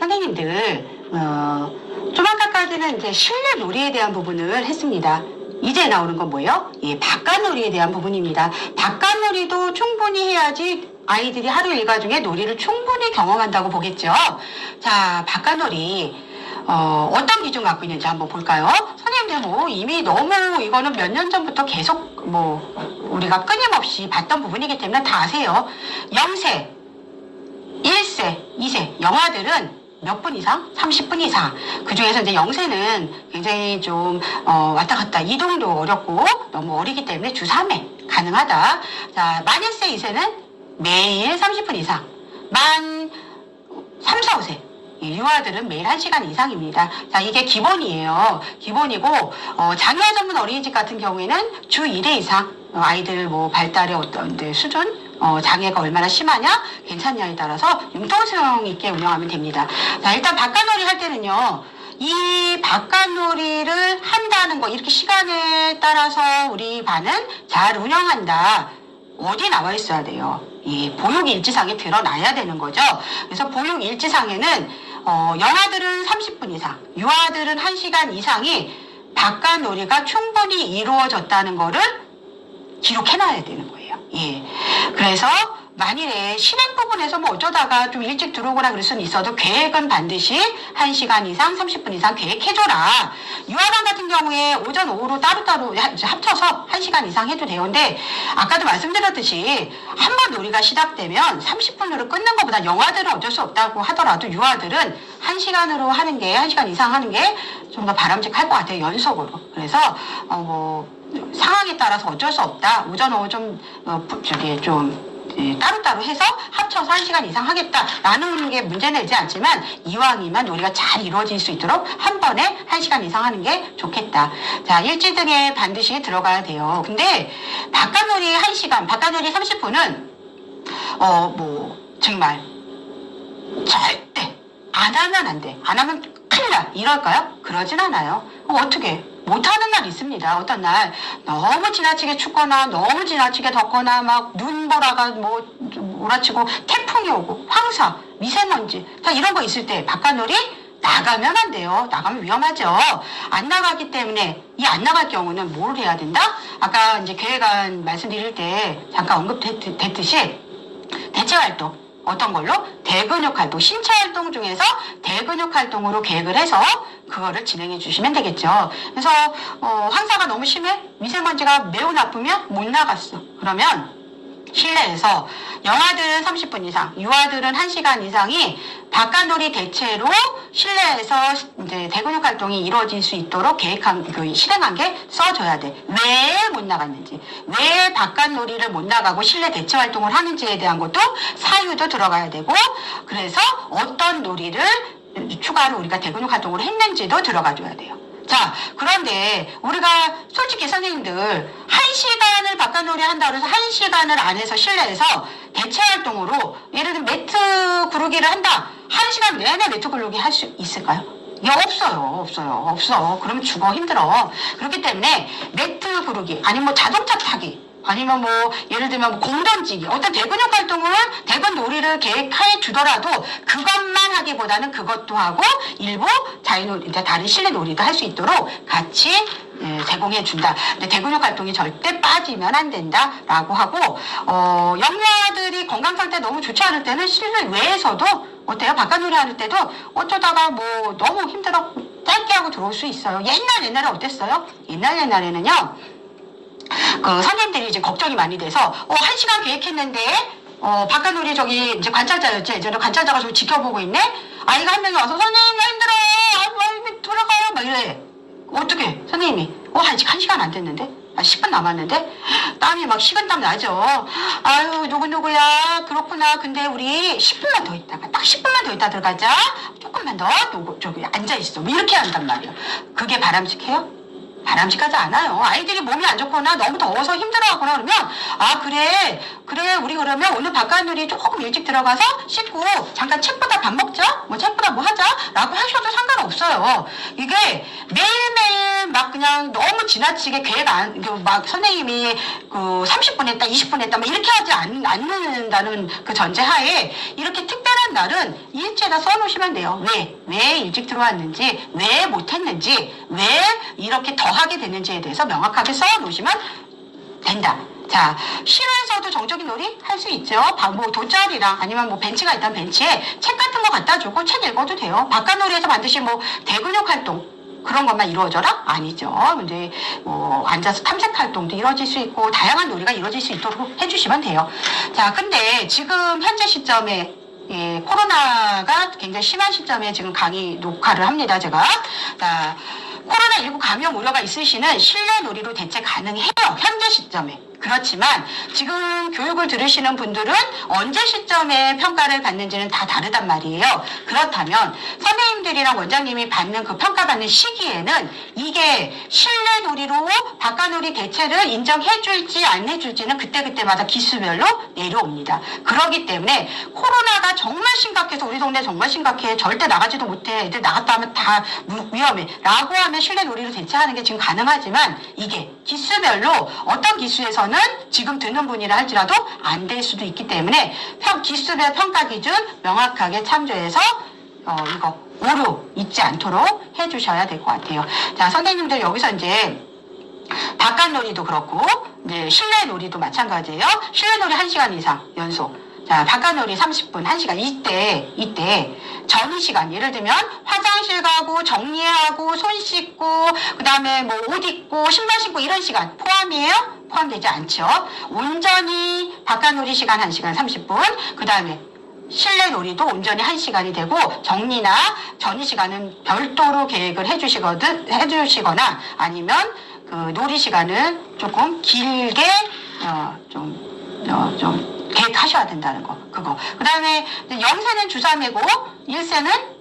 선생님들 좀 아까까지는 이제 실내 놀이에 대한 부분을 했습니다. 이제 나오는 건 뭐예요? 예, 바깥놀이에 대한 부분입니다. 바깥놀이도 충분히 해야지 아이들이 하루 일과 중에 놀이를 충분히 경험한다고 보겠죠. 자, 바깥놀이 어떤 기준 갖고 있는지 한번 볼까요? 선생님들 뭐 이미 너무 이거는 몇 년 전부터 계속 우리가 끊임없이 봤던 부분이기 때문에 다 아세요. 0세, 1세, 2세 영아들은 몇 분 이상? 30분 이상. 그 중에서 이제 0세는 굉장히 좀 왔다 갔다 이동도 어렵고 너무 어리기 때문에 주 3회 가능하다. 자, 만 1세, 2세는 매일 30분 이상. 만 3, 4, 5세. 유아들은 매일 1시간 이상입니다. 자, 이게 기본이에요. 기본이고, 장애아 전문 어린이집 같은 경우에는 주 1회 이상, 아이들 발달의 어떤 수준, 장애가 얼마나 심하냐, 괜찮냐에 따라서 융통성 있게 운영하면 됩니다. 자, 일단 바깥놀이 할 때는요, 이 바깥놀이를 한다는 거, 이렇게 시간에 따라서 우리 반은 잘 운영한다. 어디 나와 있어야 돼요? 이 보육일지상에 드러나야 되는 거죠. 그래서 보육일지상에는 영아들은 30분 이상, 유아들은 1시간 이상이 바깥놀이가 충분히 이루어졌다는 거를 기록해놔야 되는 거예요. 예. 그래서 만일에 실행 부분에서 어쩌다가 좀 일찍 들어오거나 그럴 수는 있어도 계획은 반드시 1시간 이상, 30분 이상 계획해줘라. 유아반 같은 경우에 오전, 오후로 따로따로 합쳐서 1시간 이상 해도 돼요. 근데 아까도 말씀드렸듯이 한 번 놀이가 시작되면 30분으로 끊는 것보다 영아들은 어쩔 수 없다고 하더라도 유아들은 1시간으로 하는 게, 1시간 이상 하는 게 좀 더 바람직할 것 같아요. 연속으로. 그래서 상황에 따라서 어쩔 수 없다. 오전, 오후 따로따로 해서 합쳐서 1시간 이상 하겠다라는 게 문제는 되지 않지만 이왕이면 놀이가 잘 이루어질 수 있도록 한 번에 1시간 이상 하는 게 좋겠다. 자, 일지등에 반드시 들어가야 돼요. 근데 바깥놀이 1시간, 바깥놀이 30분은 정말 절대 안 하면 안 돼. 안 하면 큰일 나. 이럴까요? 그러진 않아요. 어떻게? 못하는 날 있습니다. 어떤 날 너무 지나치게 춥거나 너무 지나치게 덥거나 막 눈보라가 몰아치고 태풍이 오고 황사, 미세먼지 다 이런 거 있을 때 바깥놀이 나가면 안 돼요. 나가면 위험하죠. 안 나가기 때문에 이 안 나갈 경우는 뭘 해야 된다? 아까 이제 계획안 말씀드릴 때 잠깐 언급됐듯이 대체활동 어떤 걸로? 대근육 활동, 신체 활동 중에서 대근육 활동으로 계획을 해서 그거를 진행해 주시면 되겠죠. 그래서 황사가 너무 심해? 미세먼지가 매우 나쁘면 못 나갔어. 그러면 실내에서 영아들은 30분 이상, 유아들은 1시간 이상이 바깥놀이 대체로 실내에서 이제 대근육 활동이 이루어질 수 있도록 실행한 게 써줘야 돼. 왜 못 나갔는지, 왜 바깥놀이를 못 나가고 실내 대체 활동을 하는지에 대한 것도 사유도 들어가야 되고, 그래서 어떤 놀이를 추가로 우리가 대근육 활동을 했는지도 들어가줘야 돼요. 자, 그런데 우리가 솔직히 선생님들 1시간을 바깥놀이 한다고 해서 1시간을 안에서 실내에서 대체 활동으로 예를 들면 매트 구르기를 한다. 1시간 내내 매트 구르기 할 수 있을까요? 없어. 그러면 죽어, 힘들어. 그렇기 때문에 매트 구르기 아니면 자동차 타기 아니면 예를 들면 공 던지기 어떤 대근육 활동을 대근 놀이를 계획해 주더라도 그것만 하기보다는 그것도 하고 일부 자유놀이, 다른 실내 놀이도 할 수 있도록 같이 제공해 준다. 근데 대근육 활동이 절대 빠지면 안 된다라고 하고 영유아들이 건강 상태 너무 좋지 않을 때는 실내외에서도 어때요? 바깥놀이 할 때도 어쩌다가 너무 힘들어 짧게 하고 들어올 수 있어요. 옛날에 어땠어요? 옛날에는요. 선생님들이 이제 걱정이 많이 돼서 1시간 계획했는데 바깥놀이 이제 관찰자였지. 예전에 관찰자가 좀 지켜보고 있네. 아이가 한 명이 와서 선생님 나 힘들어. 돌아가요. 막 이래. 어떻게 선생님이 아직 1시간 안 됐는데 10분 남았는데 땀이 막 식은땀 나죠. 아유 누구야 그렇구나. 근데 우리 10분만 더 있다가 딱 10분만 더 있다 들어가자. 조금만 더 저기 앉아있어. 이렇게 한단 말이야. 그게 바람직해요? 바람직하지 않아요. 아이들이 몸이 안 좋거나 너무 더워서 힘들어하거나 그러면 그래 우리 그러면 오늘 바깥놀이 조금 일찍 들어가서 씻고 잠깐 책보다 밥 먹자 책보다 하자 라고 하셔도 상관없어요. 없어요. 이게 매일매일 막 그냥 너무 지나치게 계획 막 선생님이 그 30분 했다, 20분 했다, 막 이렇게 하지 않는다는 그 전제하에 이렇게 특별한 날은 일체다 써놓으시면 돼요. 왜 일찍 들어왔는지, 왜 못했는지, 왜 이렇게 더 하게 됐는지에 대해서 명확하게 써놓으시면 된다. 자, 실외에서도 정적인 놀이 할 수 있죠. 뭐 돗자리랑 아니면 뭐 벤치가 있다면 벤치에 책 같은 거 갖다 주고 책 읽어도 돼요. 바깥놀이에서 반드시 뭐 대근육 활동 그런 것만 이루어져라? 아니죠. 이제 뭐 앉아서 탐색 활동도 이루어질 수 있고 다양한 놀이가 이루어질 수 있도록 해주시면 돼요. 자, 근데 지금 현재 시점에 코로나가 굉장히 심한 시점에 지금 강의 녹화를 합니다. 제가. 자, 코로나19 감염 우려가 있으시는 실내 놀이로 대체 가능해요. 현재 시점에. 그렇지만 지금 교육을 들으시는 분들은 언제 시점에 평가를 받는지는 다 다르단 말이에요. 그렇다면 선생님들이랑 원장님이 받는 그 평가받는 시기에는 이게 실내 놀이로 바깥놀이 대체를 인정해 줄지 안 해줄지는 그때그때마다 기수별로 내려옵니다. 그렇기 때문에 코로나가 정말 심각해서 우리 동네 정말 심각해. 절대 나가지도 못해. 애들 나갔다 하면 다 위험해. 라고 하면 실내 놀이로 대체하는 게 지금 가능하지만 이게 기수별로 어떤 기수에서는 지금 듣는 분이라 할지라도 안 될 수도 있기 때문에 기수별 평가 기준 명확하게 참조해서 이거 오류 잊지 않도록 해주셔야 될 것 같아요. 자, 선생님들 여기서 이제 바깥놀이도 그렇고 이제 실내 놀이도 마찬가지예요. 실내 놀이 1시간 이상 연속. 자, 바깥놀이 30분, 1시간. 이때 전이 시간. 예를 들면 화장실 가고 정리하고 손 씻고 그다음에 뭐 옷 입고 신발 신고 이런 시간 포함이에요? 포함되지 않죠. 온전히 바깥놀이 시간 1시간 30분. 그다음에 실내 놀이도 온전히 1시간이 되고 정리나 전이 시간은 별도로 계획을 해주시거나 아니면 그 놀이 시간을 조금 길게 좀 계획하셔야 된다는 거. 그거. 그 다음에 영세는 주3회고 1세는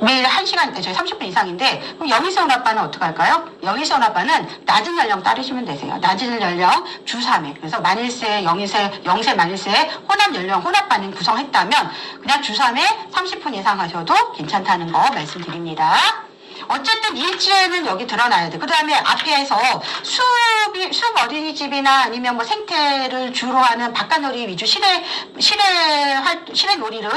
매일 1시간, 저희 30분 이상인데 그럼 영희세 혼합반은 어떻게 할까요? 영희세 혼합반은 낮은 연령 따르시면 되세요. 낮은 연령 주3회. 그래서 만일세, 영세 만일세 혼합 연령 혼합반을 구성했다면 그냥 주3회 30분 이상 하셔도 괜찮다는 거 말씀드립니다. 어쨌든 일지에는 여기 드러나야 돼. 그 다음에 앞에서 숲 어린이집이나 아니면 뭐 생태를 주로 하는 바깥놀이 위주 실내 놀이를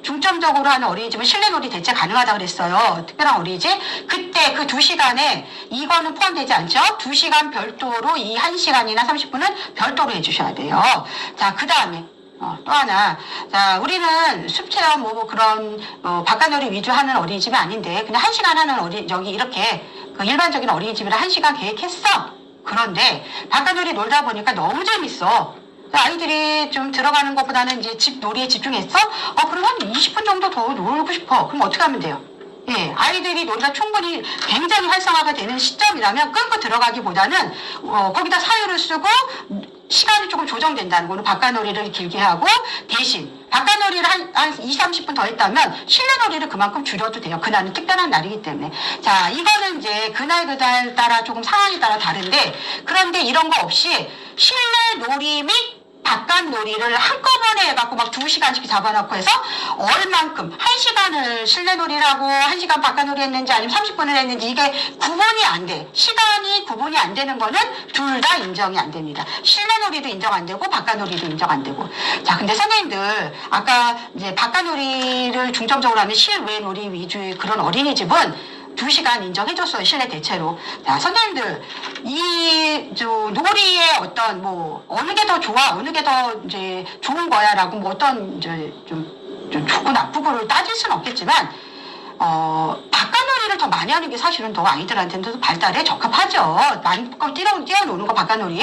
중점적으로 하는 어린이집은 실내 놀이 대체 가능하다 그랬어요. 특별한 어린이집. 그때 그 2시간에 이거는 포함되지 않죠? 2시간 별도로 이 1시간이나 30분은 별도로 해주셔야 돼요. 자, 그 다음에 또 하나. 자, 우리는 숲체험 그런 바깥놀이 위주 하는 어린이집이 아닌데 그냥 1시간 하는 여기 이렇게 그 일반적인 어린이집이라 1시간 계획했어. 그런데 바깥놀이 놀다 보니까 너무 재밌어. 아이들이 좀 들어가는 것보다는 이제 집 놀이에 집중했어? 그럼 한 20분 정도 더 놀고 싶어. 그럼 어떻게 하면 돼요? 예, 아이들이 놀이가 충분히 굉장히 활성화가 되는 시점이라면 끊고 들어가기보다는 거기다 사유를 쓰고 시간이 조금 조정된다는 거는 바깥놀이를 길게 하고 대신 바깥놀이를 한 20, 30분 더 했다면 실내놀이를 그만큼 줄여도 돼요. 그날은 특별한 날이기 때문에. 자, 이거는 이제 그날 따라 조금 상황에 따라 다른데 그런데 이런 거 없이 실내놀이 및 바깥놀이를 한꺼번에 해갖고 막 2시간씩 잡아놓고 해서 얼만큼 1시간을 실내놀이를 하고 1시간 바깥놀이 했는지 아니면 30분을 했는지 이게 구분이 안 돼. 시간이 구분이 안 되는 거는 둘 다 인정이 안 됩니다. 실내놀이도 인정 안 되고 바깥놀이도 인정 안 되고. 자, 근데 선생님들 아까 이제 바깥놀이를 중점적으로 하는 실외 놀이 위주의 그런 어린이집은 2시간 인정해줬어요. 실내 대체로. 자, 선생님들, 놀이의 어떤, 어느 게 더 좋아, 어느 게 더 이제 좋은 거야, 라고 어떤, 좀 좋고 나쁘고를 따질 수는 없겠지만, 바깥놀이를 더 많이 하는 게 사실은 더 아이들한테는 더 발달에 적합하죠. 마음껏 뛰어노는 거 바깥놀이.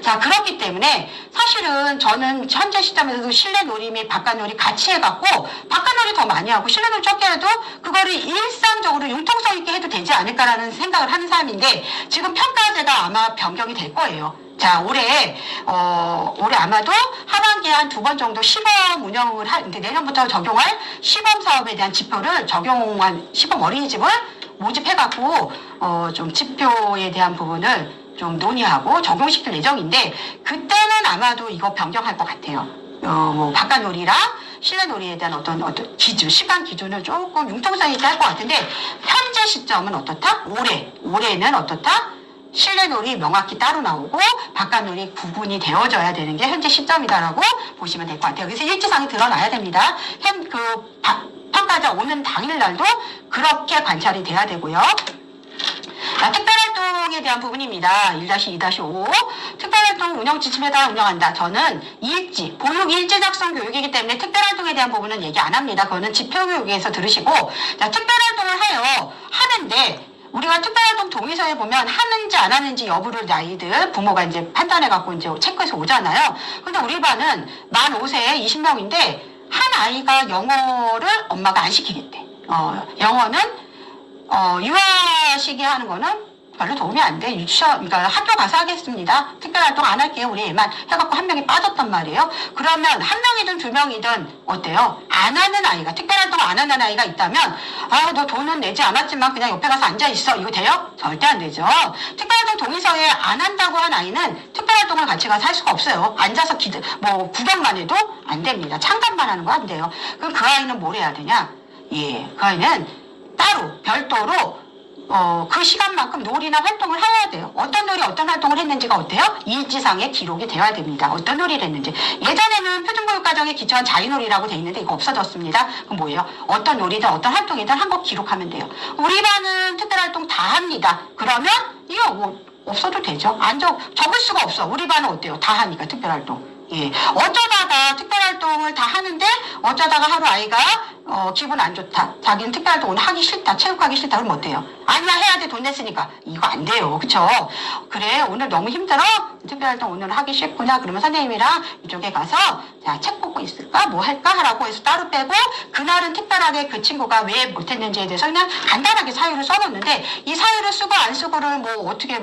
자, 그렇기 때문에 사실은 저는 현재 시점에서도 실내놀이 및 바깥놀이 같이 해갖고 바깥놀이 더 많이 하고 실내놀이 적게 해도 그거를 일상적으로 융통성 있게 해도 되지 않을까라는 생각을 하는 사람인데 지금 평가제가 아마 변경이 될 거예요. 자, 올해 아마도 하반기에 한 2번 정도 시범 운영을 이제 내년부터 적용할 시범 사업에 대한 지표를 적용한 시범 어린이집을 모집해갖고, 좀 지표에 대한 부분을 좀 논의하고 적용시킬 예정인데, 그때는 아마도 이거 변경할 것 같아요. 뭐 바깥놀이랑 실내 놀이에 대한 어떤 기준, 시간 기준을 조금 융통성 있게 할 것 같은데 현재 시점은 어떻다? 올해는 어떻다? 실내 놀이 명확히 따로 나오고 바깥 놀이 구분이 되어져야 되는 게 현재 시점이다라고 보시면 될 것 같아요. 그래서 일지상이 드러나야 됩니다. 평가자 오는 당일날도 그렇게 관찰이 돼야 되고요. 자, 특별활동에 대한 부분입니다. 1-2-5 특별활동 운영 지침에 따라 운영한다. 저는 보육 일지 작성 교육이기 때문에 특별활동에 대한 부분은 얘기 안 합니다. 그거는 지표교육에서 들으시고, 자, 특별활동을 하는데 우리가 특별활동 동의서에 보면 하는지 안 하는지 여부를 아이들 부모가 이제 판단해갖고 이제 체크해서 오잖아요. 근데 우리 반은 만 5세 20명인데 한 아이가 영어를 엄마가 안 시키겠대. 영어는 유아시기 하는 거는 별로 도움이 안 돼. 그러니까 학교 가서 하겠습니다. 특별활동 안 할게요. 우리 애만 해갖고 한 명이 빠졌단 말이에요. 그러면 한 명이든 두 명이든 어때요? 안 하는 아이가, 특별활동 안 하는 아이가 있다면, 너 돈은 내지 않았지만 그냥 옆에 가서 앉아있어. 이거 돼요? 절대 안 되죠. 특별활동 동의서에 안 한다고 한 아이는 특별활동을 같이 가서 할 수가 없어요. 앉아서 구경만 해도 안 됩니다. 참관만 하는 거 안 돼요. 그럼 그 아이는 뭘 해야 되냐? 그 아이는 따로, 별도로 그 시간만큼 놀이나 활동을 해야 돼요. 어떤 놀이, 어떤 활동을 했는지가 어때요? 일지상에 기록이 되어야 됩니다. 어떤 놀이를 했는지. 예전에는 표준교육과정에 기초한 자유놀이라고 돼 있는데 이거 없어졌습니다. 그럼 뭐예요? 어떤 놀이든 어떤 활동이든 한 거 기록하면 돼요. 우리 반은 특별활동 다 합니다. 그러면 이거 없어도 되죠. 적을 수가 없어. 우리 반은 어때요? 다 하니까 특별활동. 어쩌다가 특별활동을 다 하는데 어쩌다가 하루 아이가 기분 안 좋다. 자기는 특별활동 오늘 하기 싫다. 체육하기 싫다. 그러면 어때요? 아니야, 해야 돼. 돈 냈으니까. 이거 안 돼요. 그쵸? 그래, 오늘 너무 힘들어? 특별활동 오늘 하기 싫구나. 그러면 선생님이랑 이쪽에 가서 자, 책 보고 있을까? 뭐 할까? 하라고 해서 따로 빼고 그날은 특별하게 그 친구가 왜 못했는지에 대해서 그냥 간단하게 사유를 써놓는데 이 사유를 쓰고 안 쓰고를 어떻게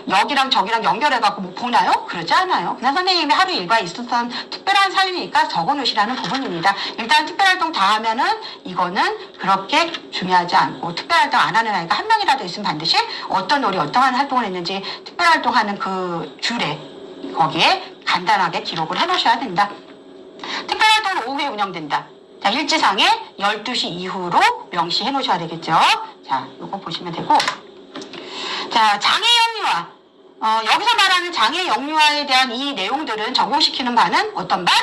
여기랑 저기랑 연결해갖고 보나요? 그러지 않아요. 그냥 선생님이 하루 일과에 있었던 특별한 사유니까 적어놓으시라는 부분입니다. 일단 특별활동 다 하면은 이거는 그렇게 중요하지 않고 특별활동 안 하는 아이가 한 명이라도 있으면 반드시 어떤 놀이, 어떠한 활동을 했는지 특별활동하는 그 줄에 거기에 간단하게 기록을 해놓으셔야 된다. 특별활동은 오후에 운영된다. 자, 일지상에 12시 이후로 명시해 놓으셔야 되겠죠. 자, 이거 보시면 되고. 자, 장애 영유아. 여기서 말하는 장애 영유아에 대한 이 내용들은 적용시키는 반은 어떤 반?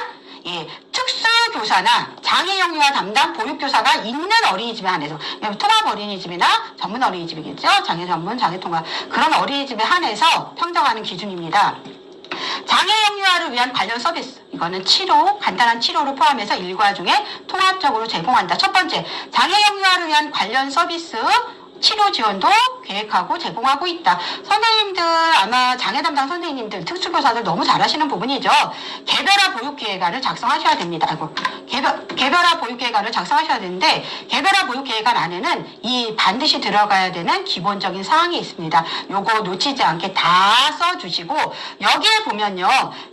특수교사나 장애 영유아 담당 보육교사가 있는 어린이집에 한해서 통합 어린이집이나 전문 어린이집이겠죠. 장애 전문, 장애 통합 그런 어린이집에 한해서 평정하는 기준입니다. 장애 영유아를 위한 관련 서비스 이거는 간단한 치료를 포함해서 일과 중에 통합적으로 제공한다. 첫 번째, 장애 영유아를 위한 관련 서비스 치료 지원도 계획하고 제공하고 있다. 선생님들 아마 장애 담당 선생님들 특수교사들 너무 잘하시는 부분이죠. 개별화 보육계획안을 작성하셔야 됩니다. 개별화 보육계획안을 작성하셔야 되는데 개별화 보육계획안 안에는 이 반드시 들어가야 되는 기본적인 사항이 있습니다. 요거 놓치지 않게 다 써주시고 여기에 보면요.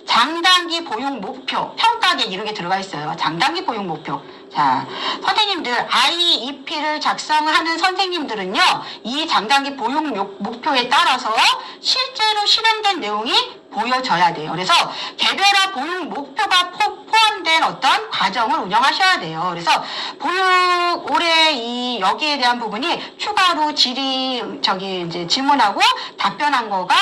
장단기 보육 목표 평가계획 이런 게 들어가 있어요. 장단기 보육 목표. 자, 선생님들 IEP를 작성하는 선생님들은요. 이 장단기 보육 목표에 따라서 실제로 실행된 내용이 보여져야 돼요. 그래서 개별화 보육 목표가 포함된 어떤 과정을 운영하셔야 돼요. 그래서 올해 여기에 대한 부분이 추가로 이제 질문하고 답변한 거가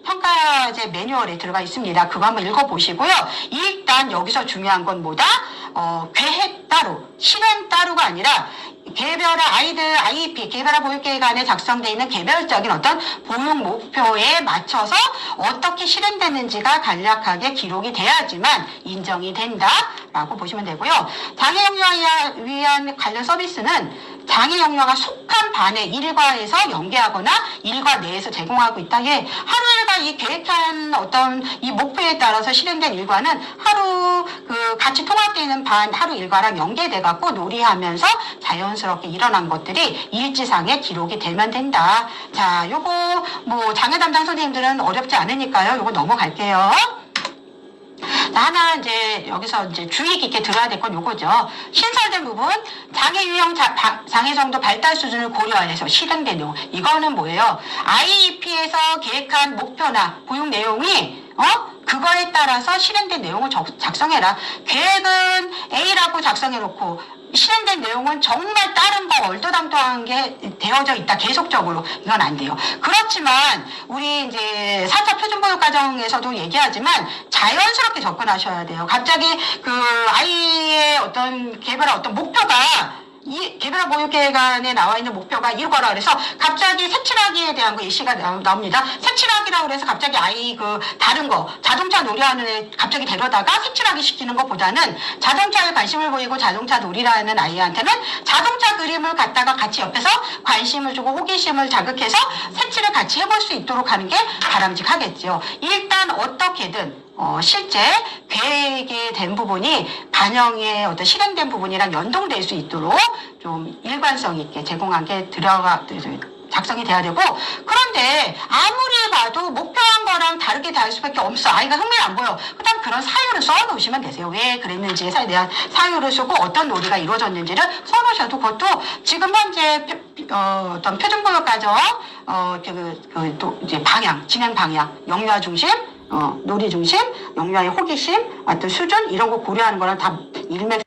평가제 매뉴얼에 들어가 있습니다. 그거 한번 읽어보시고요. 일단 여기서 중요한 건 뭐다? 계획 따로, 실행 따로가 아니라 개별화 IEP, 개별화 보육계획 안에 작성되어 있는 개별적인 어떤 보육 목표에 맞춰서 어떻게 실행되는지가 간략하게 기록이 돼야지만 인정이 된다라고 보시면 되고요. 장애 영유아에 위한 관련 서비스는 장애 영유아가 속한 반의 일과에서 연계하거나 일과 내에서 제공하고 있다. 하루 일과 이 계획한 어떤 이 목표에 따라서 실행된 일과는 하루 같이 통합되어 있는 반 하루 일과랑 연계돼 갖고 놀이하면서 자연스럽게 일어난 것들이 일지상에 기록이 되면 된다. 자, 요거 장애 담당 선생님들은 어렵지 않으니까요. 요거 넘어갈게요. 하나 여기서 주의 깊게 들어야 될 건 요거죠. 신설된 부분 장애 유형 장애 정도 발달 수준을 고려해서 실행된 내용. 이거는 뭐예요? IEP에서 계획한 목표나 보육 내용이 그거에 따라서 실행된 내용을 작성해라. 계획은 A라고 작성해놓고 실행된 내용은 정말 다른 거 얼토당토한 게 되어져 있다. 계속적으로. 이건 안 돼요. 그렇지만 우리 이제 4차 표준교육 과정에서도 얘기하지만 자연스럽게 접근하셔야 돼요. 갑자기 그 아이의 어떤 개별한 어떤 목표가 이 개별 보육계획안에 나와 있는 목표가 이거라 그래서 갑자기 색칠하기에 대한 거 예시가 나옵니다. 색칠하기라고 그래서 갑자기 아이 그 다른 거 자동차 놀이하는 애 갑자기 데려다가 색칠하기 시키는 것보다는 자동차에 관심을 보이고 자동차 놀이라는 아이한테는 자동차 그림을 갖다가 같이 옆에서 관심을 주고 호기심을 자극해서 색칠을 같이 해볼 수 있도록 하는 게 바람직하겠죠. 일단 어떻게든 실제 계획이 된 부분이 반영에 어떤 실행된 부분이랑 연동될 수 있도록 좀 일관성 있게 제공한 게 작성이 돼야 되고, 그런데 아무리 봐도 목표한 거랑 다르게 될 수밖에 없어. 아이가 흥미를 안 보여. 그다음 그런 사유를 써놓으시면 되세요. 왜 그랬는지에 대한 사유를 쓰고 어떤 놀이가 이루어졌는지를 써놓으셔도 그것도 지금 현재 어떤 표준교육 과정 이제 진행 방향, 영유아 중심, 놀이 중심, 영유아의 호기심, 어떤 수준 이런 거 고려하는 거랑 다 일맥